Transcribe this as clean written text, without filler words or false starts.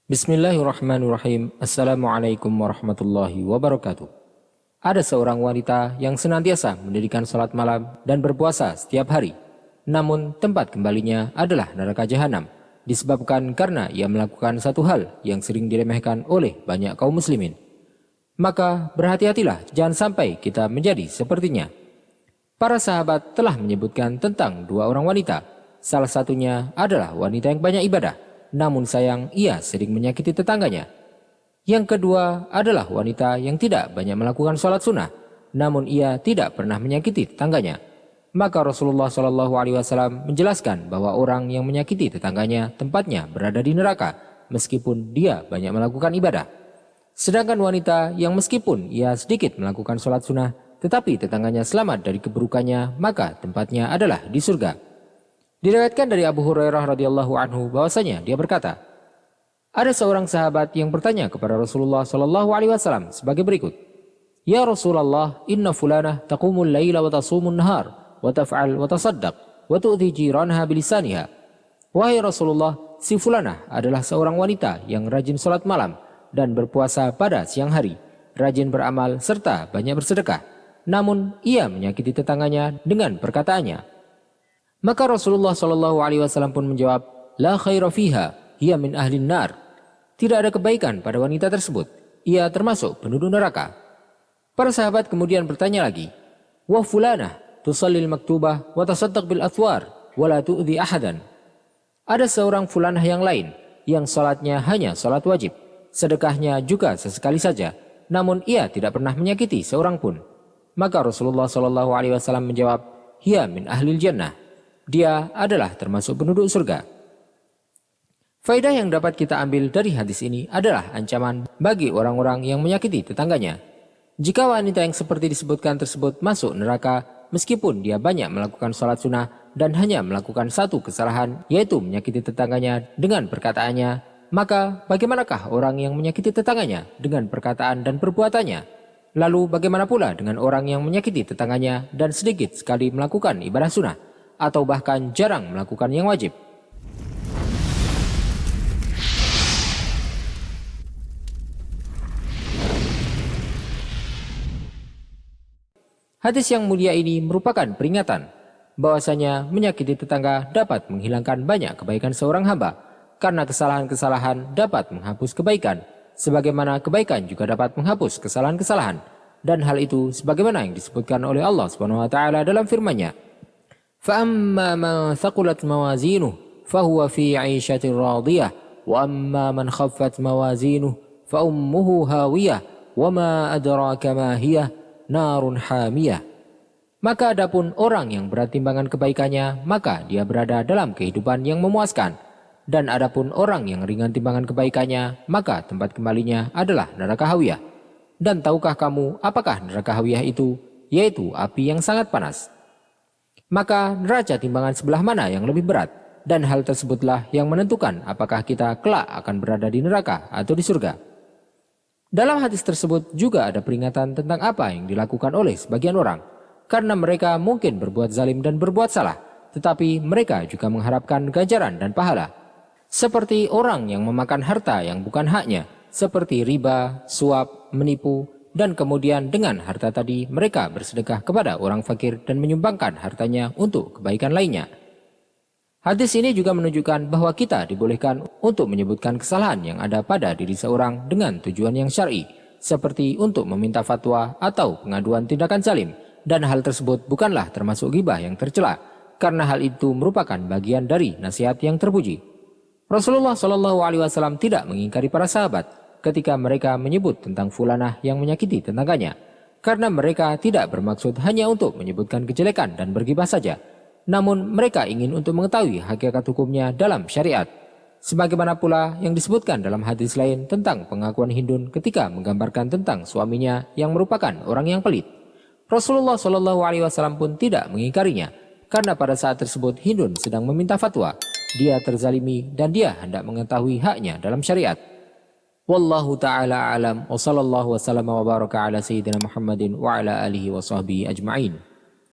Bismillahirrahmanirrahim. Assalamualaikum warahmatullahi wabarakatuh. Ada seorang wanita yang senantiasa mendirikan salat malam dan berpuasa setiap hari. Namun tempat kembalinya adalah neraka jahanam, disebabkan karena ia melakukan satu hal yang sering diremehkan oleh banyak kaum muslimin. Maka berhati-hatilah jangan sampai kita menjadi sepertinya. Para sahabat telah menyebutkan tentang dua orang wanita. Salah satunya adalah wanita yang banyak ibadah, namun sayang ia sering menyakiti tetangganya. Yang kedua adalah wanita yang tidak banyak melakukan sholat sunnah, namun ia tidak pernah menyakiti tetangganya. Maka Rasulullah SAW menjelaskan bahwa orang yang menyakiti tetangganya tempatnya berada di neraka, meskipun dia banyak melakukan ibadah. Sedangkan wanita yang meskipun ia sedikit melakukan sholat sunnah, tetapi tetangganya selamat dari keburukannya, maka tempatnya adalah di surga. Diriwayatkan dari Abu Hurairah radhiyallahu anhu bahwasanya dia berkata, ada seorang sahabat yang bertanya kepada Rasulullah sallallahu alaihi wasallam sebagai berikut. Ya Rasulullah, inna fulanah taqumul laila wa tasumun nahar wa taf'al wa tasaddaq wa tu'ti jiranha bilisaniha. Wahai Rasulullah, si fulanah adalah seorang wanita yang rajin salat malam dan berpuasa pada siang hari, rajin beramal serta banyak bersedekah. Namun ia menyakiti tetangganya dengan perkataannya. Maka Rasulullah SAW pun menjawab, La khaira fiha, hiya min ahlin nar. Tidak ada kebaikan pada wanita tersebut, ia termasuk penduduk neraka. Para sahabat kemudian bertanya lagi, Wa fulanah, tusallil maktubah, wa tasaddaq bil athwar, wa la tu'zi ahadan. Ada seorang fulanah yang lain, yang salatnya hanya salat wajib, sedekahnya juga sesekali saja, namun ia tidak pernah menyakiti seorang pun. Maka Rasulullah SAW menjawab, Hiya min ahlil jannah. Dia adalah termasuk penduduk surga. Faedah yang dapat kita ambil dari hadis ini adalah ancaman bagi orang-orang yang menyakiti tetangganya. Jika wanita yang seperti disebutkan tersebut masuk neraka, meskipun dia banyak melakukan sholat sunnah dan hanya melakukan satu kesalahan, yaitu menyakiti tetangganya dengan perkataannya, maka bagaimanakah orang yang menyakiti tetangganya dengan perkataan dan perbuatannya? Lalu bagaimana pula dengan orang yang menyakiti tetangganya dan sedikit sekali melakukan ibadah sunnah, atau bahkan jarang melakukan yang wajib? Hadis yang mulia ini merupakan peringatan bahwasanya menyakiti tetangga dapat menghilangkan banyak kebaikan seorang hamba, karena kesalahan-kesalahan dapat menghapus kebaikan, sebagaimana kebaikan juga dapat menghapus kesalahan-kesalahan. Dan hal itu sebagaimana yang disebutkan oleh Allah SWT dalam firman-Nya, فَأَمَّا مَنْ ثَقُلَتْ مَوَازِينُهُ فَهُوَ فِي عِيشَةٍ رَاضِيَةٍ وَأَمَّا مَنْ خَفَّتْ مَوَازِينُهُ فَأُمُّهُ هَاوِيَةٌ وَمَا أَدْرَاكَ مَا هِيَهْ نَارٌ حَامِيَةٌ. Maka adapun orang yang berat timbangan kebaikannya, maka dia berada dalam kehidupan yang memuaskan. Dan adapun orang yang ringan timbangan kebaikannya, maka tempat kembalinya adalah neraka hawiyah. Dan tahukah kamu apakah neraka hawiyah itu? Yaitu api yang sangat panas. Maka neraca timbangan sebelah mana yang lebih berat, dan hal tersebutlah yang menentukan apakah kita kelak akan berada di neraka atau di surga. Dalam hadis tersebut juga ada peringatan tentang apa yang dilakukan oleh sebagian orang, karena mereka mungkin berbuat zalim dan berbuat salah, tetapi mereka juga mengharapkan ganjaran dan pahala. Seperti orang yang memakan harta yang bukan haknya, seperti riba, suap, menipu, dan kemudian dengan harta tadi mereka bersedekah kepada orang fakir dan menyumbangkan hartanya untuk kebaikan lainnya. Hadis ini juga menunjukkan bahwa kita dibolehkan untuk menyebutkan kesalahan yang ada pada diri seorang dengan tujuan yang syar'i, seperti untuk meminta fatwa atau pengaduan tindakan zalim, dan hal tersebut bukanlah termasuk ghibah yang tercela, karena hal itu merupakan bagian dari nasihat yang terpuji. Rasulullah SAW tidak mengingkari para sahabat ketika mereka menyebut tentang fulanah yang menyakiti tetangganya, karena mereka tidak bermaksud hanya untuk menyebutkan kejelekan dan bergibah saja, namun mereka ingin untuk mengetahui hakikat hukumnya dalam syariat. Sebagaimana pula yang disebutkan dalam hadis lain tentang pengakuan Hindun ketika menggambarkan tentang suaminya yang merupakan orang yang pelit. Rasulullah SAW pun tidak mengingkarinya, karena pada saat tersebut Hindun sedang meminta fatwa, dia terzalimi dan dia hendak mengetahui haknya dalam syariat. Wallahu ta'ala alam wa sallallahu wa sallama wa baraka ala sayyidina Muhammadin wa ala alihi wa sahbihi ajma'in.